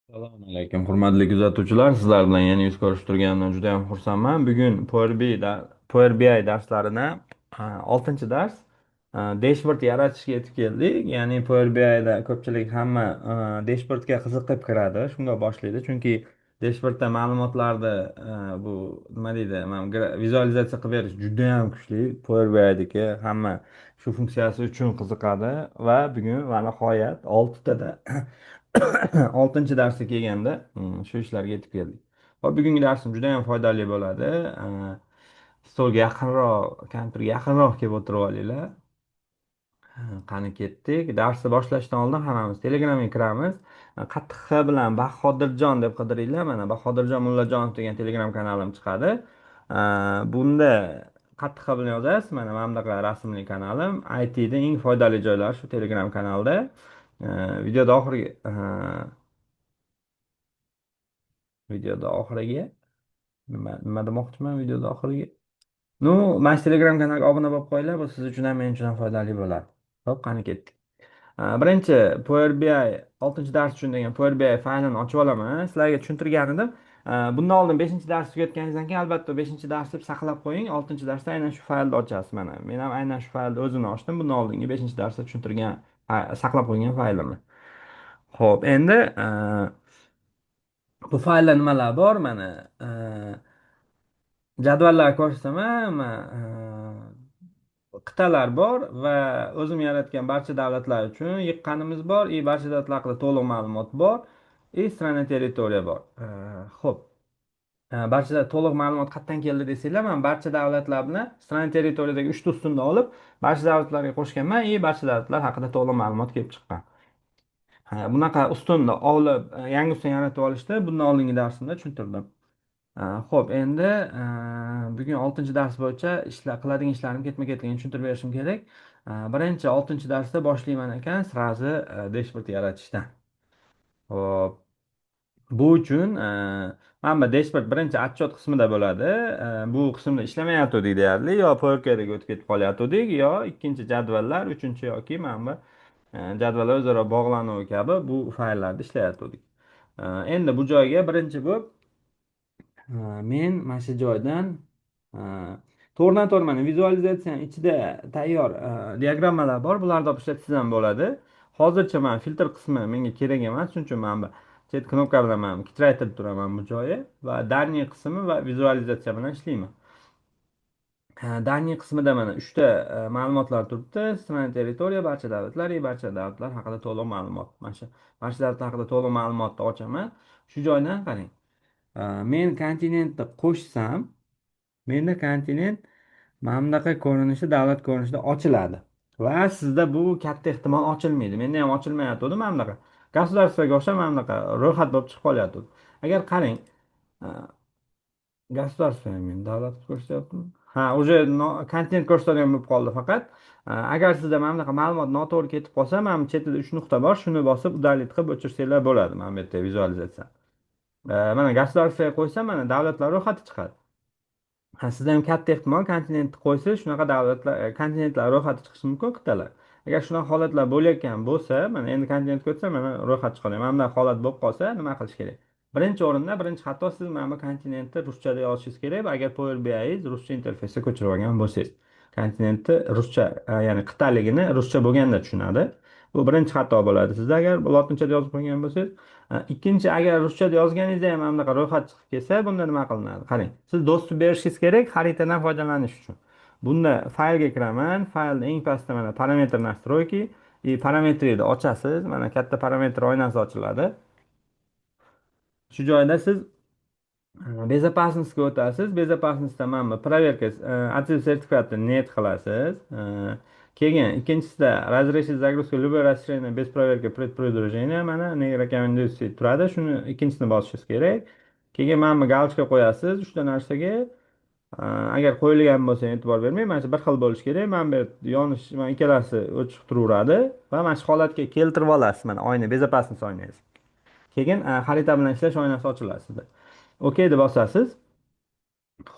Assalomu alaykum, hurmatli kuzatuvchilar. Sizlar bilan yana yuz ko'rishib turganimdan juda ham xursandman. Bugun Power BI darslarini 6 dars dashbord yaratishga yetib keldik. Ya'ni Power BIda ko'pchilik hamma dashbordga qiziqib kiradi, shunga boshlaydi. Chunki dashbordda ma'lumotlarni bu nima deydi, vizualizatsiya qilib berish juda ham kuchli. Power BIdagi hamma shu funksiyasi uchun qiziqadi va bugun va nihoyat 6tada 6 darsga kelganda shu ishlarga yetib keldik. Hop, bugungi darsim juda ham foydali bo'ladi. Stolga yaqinroq, kompyuterga yaqinroq kelib o'tirib olinglar. Qani ketdik. Darsni boshlashdan oldin hammamiz Telegramga kiramiz. Qattiq X bilan Bahodirjon deb qidiringlar. Mana Bahodirjon Mullajonov degan Telegram kanalim chiqadi. Bunda qattiq X bilan yozasiz. Mana bunaqa rasmli kanalim. IT'da eng foydali joylar shu Telegram kanalda. Videoda oxirgi videoda oxiriga nima demoqchiman videoda oxiriga. Ну, mana shu Telegram kanaliga obuna bo'lib qo'yinglar, bu siz uchun ham men uchun ham foydali bo'ladi. Xo'p, qani ketdik. Birinchi Power BI 6 dars uchun degan Power BI faylini ochib olaman. Sizlarga tushuntirgan edim. Bundan oldin 5-dars tugatganingizdan keyin albatta 5-darsni deb saqlab qo'ying. 6-darsda aynan shu faylni ochasiz. Mana men ham aynan shu faylni o'zini ochdim. Bundan oldingi 5-darsda tushuntirgan saqlab qo'ygan faylimni. Xo'p, endi bu faylda nimalar bor? Mana jadvallar ko'rsataman. Qit'alar bor va o'zim yaratgan barcha davlatlar uchun yiqqanimiz bor. Barcha davlatlar haqida to'liq ma'lumot bor. Strana territoriya bor. Xo'p. Barcha to'liq ma'lumot qayerdan keldi desanglar, men barcha davlatlar bilan strana territoriyadagi 3 ta ustunda olib, barcha davlatlarga qo'shganman. Barcha davlatlar haqida to'liq ma'lumot kelib chiqqan. Bunaqa ustunni olib, yangi ustun yaratib olishda bundan oldingi darsimda tushuntirdim. Xo'p, endi bugun 6-dars bo'yicha qiladigan ishlarim ketma-ketligini tushuntirib berishim kerak. Birinchi 6-darsda boshlayman ekan srazi dashbord yaratishdan. Xo'p, bu uchun mana bu dashbord birinchi отчет qismida bo'ladi. Bu qismda ishlamayotgandik deyarli, yo PowerPointga o'tib ketib qolyotgandik, yo ikkinchi jadvallar, uchinchi yoki mana bu jadvallar o'zaro bog'lanuvi kabi bu fayllarda ishlayotgandik. Endi bu joyga birinchi bo'lib men mana shu joydan to'g'ridan to'g'ri mana vizualizatsiyani ichida tayyor diagrammalar bor. Bularni olib ishlatsangiz ham bo'ladi. Hozircha mana filtr qismi menga kerak emas, shuning uchun mana bu chet knopka bilan mana titraytirib turaman bu joyi va daniy qismi va vizualizatsiya bilan ishlayman. Daniy qismida mana 3 ta ma'lumotlar turibdi. Strana territoriya, barcha davlatlar haqida to'liq ma'lumot. Mana shu barcha davlatlar haqida to'liq ma'lumotni ochaman. Shu joydan qarang. Men kontinentni qo'shsam, menda kontinent mana bunaqa ko'rinishda, davlat ko'rinishida ochiladi. Va sizda bu katta ehtimol ochilmaydi. Menda ham ochilmayotgandi mana bunaqa. Государствоga o'xshab mana bunaqa ro'yxat bo'lib chiqib qolyapti. Agar qarang, государство men davlat ko'rsatyaptimi? Уже kontinent ko'rsatadigan bo'lib qoldi faqat. Agar sizda mana bunaqa ma'lumot noto'g'ri ketib qolsa, mana bu chetida 3 nuqta bor, shuni bosib udalить qilib o'chirsanglar bo'ladi. Mana bu yerda vizualizatsiya. Mana государствоga qo'ysam, mana davlatlar ro'yxati chiqadi. Sizda ham katta ehtimol kontinentni qo'ysangiz shunaqa davlatlar, kontinentlar ro'yxati chiqishi mumkin, qit'alar. Agar shunaqa holatlar bo'layotgan bo'lsa, mana endi kontinentga o'tsam, mana ro'yxat chiqadi. Mana bunday holat bo'lib qolsa, nima qilish kerak? Birinchi o'rinda, birinchi xato, siz mana bu kontinentni ruschada yozishingiz kerak va agar Power BI'ingiz ruscha interfeysga ko'chirib olgan bo'lsangiz, kontinentni ruscha, ya'ni qit'aligini ruscha bo'lganda tushunadi. Bu birinchi xato bo'ladi. Siz agar lotinchada yozib qo'ygan bo'lsangiz, ikkinchi, agar ruschada yozganingizda ham mana bunaqa ro'yxat chiqib kelsa, bunda nima qilinadi? Qarang, siz dostуп berishingiz kerak xaritadan foydalanish uchun. Bunda faylga kiraman, faylda eng pastda mana parametr настройки, parametrni ochasiz. Mana katta parametr oynasi ochiladi. Shu joyda siz безопасностьga o'tasiz. Безопасностьda mana bu проверка activ sertifikatni net qilasiz. Keyin ikkinchisida разрешить загрузку любое расширение без проверки предпродвижения, mana ne rekomendatsiya turadi. Shuni ikkinchisini bosishingiz kerak. Keyin mana bu galочка qo'yasiz 3 ta narsaga. Agar qo'yilgan bo'lsa e'tibor bermang. Mana shu bir xil bo'lishi kerak. Mana bu yonish, mana ikkalasi o'chiq turaveradi va mana shu holatga keltirib olasiz. Mana oyna, безопасность oynangiz. Keyin xarita bilan ishlash oynasi ochiladi sizda. OK deb bosasiz.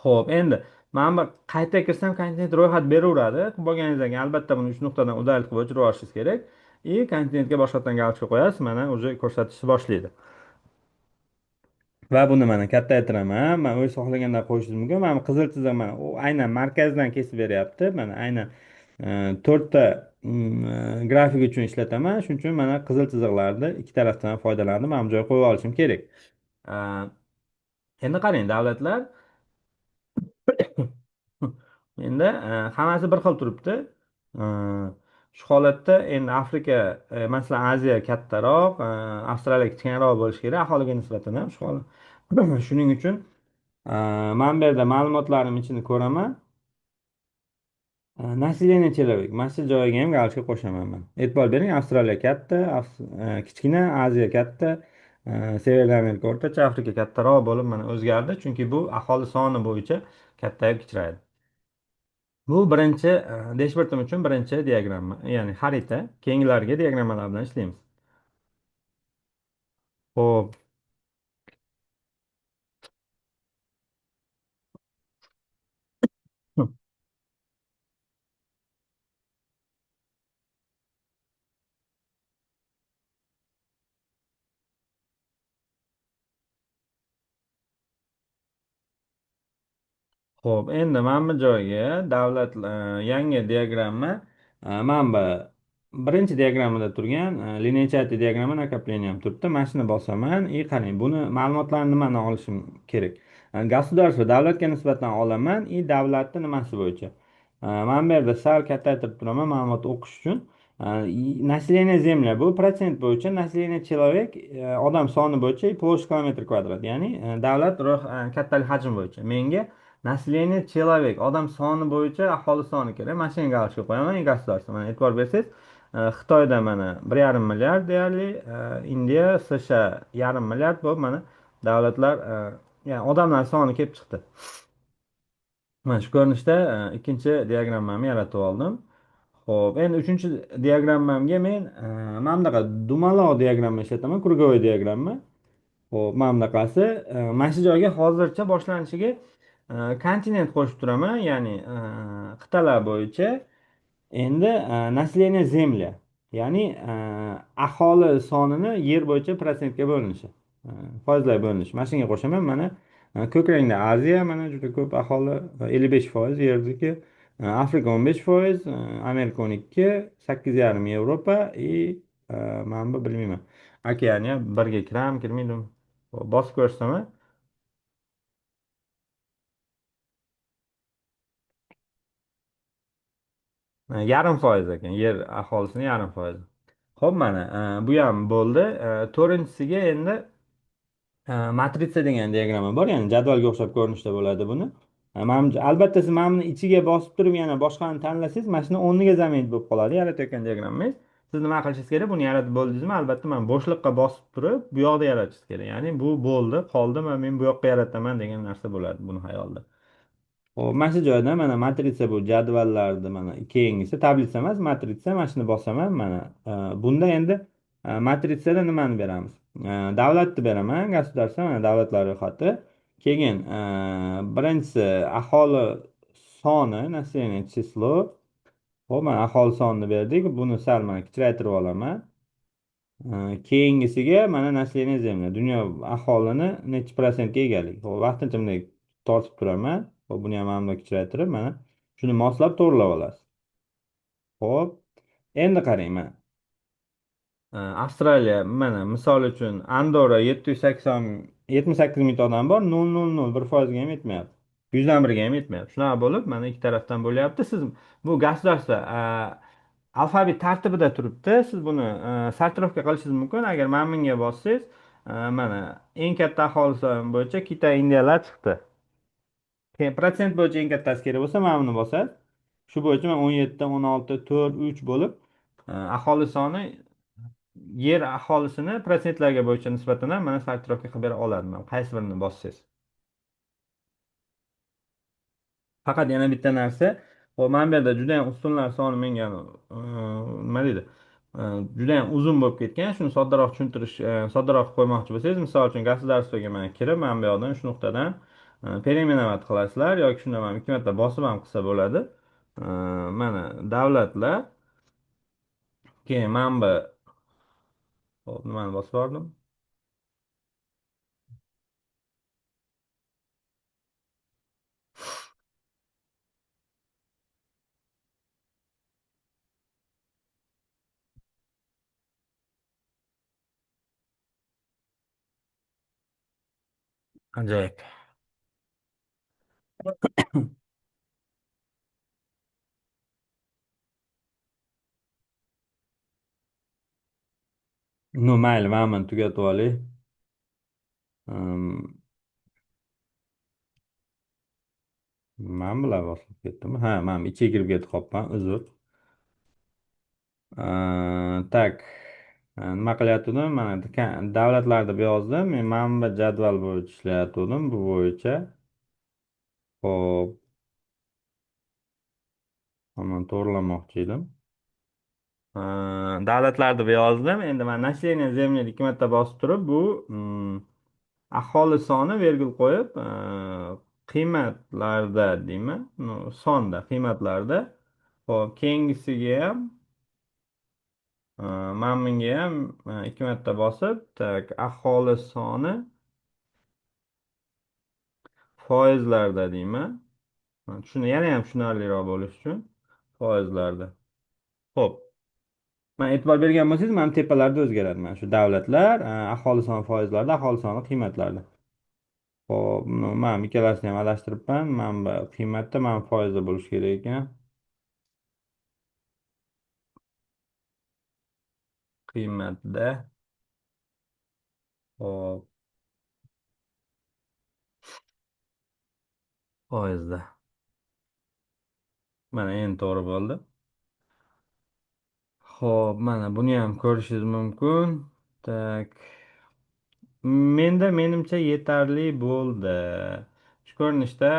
Xo'p, endi mana bu qayta kirsam kontinent ro'yxat beraveradi. Qilib bo'lganingizdan keyin albatta buni 3 nuqtadan udalить qilib o'chirib yuborishingiz kerak. Kontinentga boshqatdan galочка qo'yasiz. Mana уже ko'rsatishni boshlaydi. Va buni mana kattaytiraman. Man o'zi xohlaganda qo'yishingiz mumkin. Mana qizil chiziq mana u aynan markazdan kesib beryapti. Mana aynan to'rtta grafik uchun ishlataman. Shuning uchun mana qizil chiziqlarni ikki tarafdan foydalanib mana bu joyga qo'yib olishim kerak. E, Endi qarang, davlatlar endi hammasi bir xil turibdi. E, Shu holatda endi Afrika, masalan, Aziya kattaroq, Avstraliya kichkinaroq bo'lishi kerak aholiga nisbatan ham shu holat. Shuning uchun man bu yerda ma'lumotlarim ichini ko'raman. Nasleniya человек. Mana shu joyiga ham galочка qo'shaman man. E'tibor bering, Avstraliya katta, kichkina, Aziya katta, Severniy Amerika o'rtacha, Afrika kattaroq bo'lib mana o'zgardi. Chunki bu aholi soni bo'yicha kattayib kichraydi. Bu birinchi dashbordim uchun birinchi diagramma, ya'ni xarita. Keyingilarga diagrammalar bilan ishlaymiz. Xo'p. Xo'p, endi mana bu joyga davlat yangi diagramma mana bu birinchi diagrammada turgan linear chart diagramma накопление ham turibdi. Mana shuni bosaman. Qarang, buni ma'lumotlarni nimadan olishim kerak? Государство davlatga nisbatan olaman, davlatni nimasi bo'yicha. Mana bu yerda sal kattaytirib turaman ma'lumot o'qish uchun. Население земля bu protsent bo'yicha, население человек odam soni bo'yicha, площадь kilometr kvadrat, ya'ni davlat kattalik hajm bo'yicha. Menga nasleniya человек odam soni bo'yicha aholi soni kerak. Mana shunga galочка qo'yaman. Государство. Mana e'tibor bersangiz, Xitoyda mana 1,5 milliard deyarli, Indiya, США yarim milliard bo'lib mana davlatlar, ya'ni odamlar soni kelib chiqdi. Mana shu ko'rinishda ikkinchi diagrammamni yaratib oldim. Xo'p, endi uchinchi diagrammamga men mana bunaqa dumaloq diagramma ishlataman, krugovой diagramma. Xo'p, mana bunaqasi. Mana shu joyga hozircha boshlanishiga kontinent qo'shib turaman, ya'ni qit'alar bo'yicha. Endi nasleniya zemля, ya'ni aholi sonini yer bo'yicha protsentga bo'linishi, foizlarga bo'linishi. Mana shunga qo'shaman. Mana ko'k rangda Aziya, mana juda ko'p aholi, 55% yerdagi. Afrika 15%, Amerika 12%, 8,5 Yevropa mana bu bilmayman. Okeaniya birga kiram, kirmaydi. Bosib ko'rsataman. Yarim foiz ekan, yer aholisini yarim foiz. Ho'p, mana bu ham bo'ldi. To'rtinchisiga endi matritsa degan diagramma bor, ya'ni jadvalga o'xshab ko'rinishda bo'ladi buni. Albatta siz mana buni ichiga bosib turib yana boshqani tanlasangiz, mana shuni o'rniga zamin bo'lib qoladi yaratayotgan diagrammangiz. Siz nima qilishingiz kerak? Buni yaratib bo'ldingizmi? Albatta mana bo'shliqqa bosib turib bu yoqda yaratishingiz kerak. Ya'ni bu bo'ldi, qoldi, men bu yoqqa yarataman degan narsa bo'ladi buni hayolda. Hop, mana shu joyda mana matritsa, bu jadvallarni mana keyingisi tablitsa emas, matritsa. Mana shuni bosaman. Mana bunda endi matritsada nimani beramiz? Davlatni beraman, государство, mana davlatlar ro'yxati. Keyin birinchisi aholi soni, население число. Hop, mana aholi sonini berdik. Buni sal mana kichraytirib olaman. Keyingisiga mana население земля, dunyo aholini necha prosentga egalik. Hop, vaqtincha bunday tortib turaman. Hop, buni ham mana bunday kichraytirib mana shuni moslab to'g'rilab olasiz. Hop, endi qarang mana. Avstraliya, mana misol uchun Andorra 778 ming odam bor, 0,001% ga ham yetmayapti. 100dan 1ga ham yetmayapti. Shunaqa bo'lib, mana ikki tarafdan bo'lyapti. Siz bu государство alfabet tartibida turibdi. Siz buni sortirovka qilishingiz mumkin. Agar mana bunga bossangiz, mana eng katta aholi soni bo'yicha Xitoy, Indiyalar chiqdi. Keyin protsent bo'yicha eng kattasi kerak bo'lsa, mana buni bosasiz. Shu bo'yicha mana 17, 16, 4, 3 bo'lib aholi soni yer aholisini protsentlarga bo'yicha nisbatan ham mana sortirovka qilib bera oladi. Qaysi birini bossangiz. Faqat yana bitta narsa, hop, mana bu yerda juda ham ustunlar soni menga nima deydi? Juda ham uzun bo'lib ketgan. Shuni soddaroq tushuntirish, soddaroq qo'ymoqchi bo'lsangiz, misol uchun государствоga mana kirib, mana bu yoqdan shu nuqtadan переименовать qilasizlar yoki shunda mana ikki marta bosib ham qilsa bo'ladi. Mana davlatlar, keyin mana bu, hop, nimani bosib yubordim? Ajoyib. No, mayli, mana tugatib olay. Man bilan bosib ketdimi? Ha, mana ichiga kirib ketib qolibman. Uzr. Tak. Nima qilyotgandim? Mana davlatlarda yozdim. Men manba jadval bo'yicha ishlayotgandim. Bu bo'yicha. Hop, mana to'g'rilamoqchi edim. Davlatlarda yozdim. Endi mana naселение земли ikki marta bosib turib, bu aholi soni vergul qo'yib, qiymatlarda deyman, no, sonda, qiymatlarda. Hop, keyingisiga ham, mana bunga ham ikki marta bosib, tak, aholi soni foizlarda deyman. Shuni yana ham tushunarliroq bo'lish uchun foizlarda. Ho'p. Man e'tibor bergan bo'lsangiz, mana tepalarda o'zgaradi. Mana shu davlatlar, aholi soni foizlarda, aholi soni qiymatlarda. Ho'p, man ikkalasini ham adashtiribman. Manba qiymatda, man foizda bo'lishi kerak ekan. Qiymatda, hop, foizda. Mana endi to'g'ri bo'ldi. Ho'p, mana buni ham ko'rishingiz mumkin. Tak. Menimcha yetarli bo'ldi. Shu ko'rinishda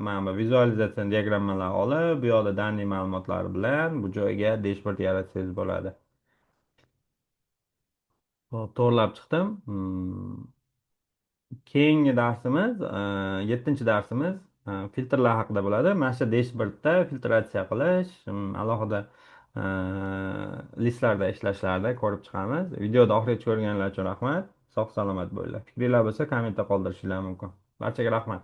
mana bu vizualizatsiya diagrammalar olib, bu yoqda danli ma'lumotlari bilan bu joyga dashbord yaratsangiz bo'ladi. Hop, to'g'irlab chiqdim. Keyingi darsimiz, yettinchi darsimiz filtrlar haqida bo'ladi. Mana shu dashbordda filtratsiya qilish, alohida listlarda ishlashlarda ko'rib chiqamiz. Videoda oxirigacha ko'rganlar uchun rahmat. Sog' salomat bo'linglar. Fikringlar bo'lsa kommentda qoldirishinglar mumkin. Barchaga rahmat.